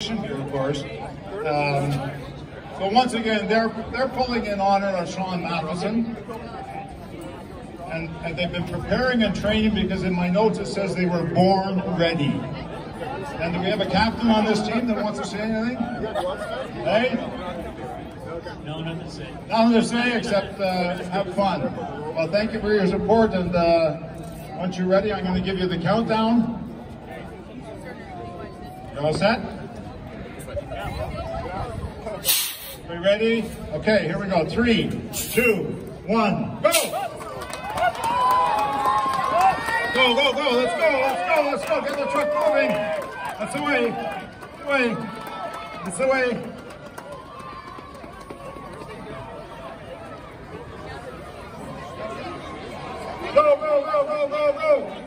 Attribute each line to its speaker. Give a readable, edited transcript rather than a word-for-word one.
Speaker 1: Here, of course. So once again, they're pulling in honor of Sean Matheson, and they've been preparing and training because in my notes it says they were born ready. And do we have a captain on this team that wants to say anything? Hey?
Speaker 2: No, nothing to say.
Speaker 1: Nothing to say except have fun. Well, thank you for your support, and once you're ready, I'm going to give you the countdown. You all set? Are we ready? Okay, here we go. 3, 2, 1, go! Go, go, go, let's go, let's go, let's go. Get the truck moving. That's the way. That's the way. That's the way. Go, go, go, go, go, go.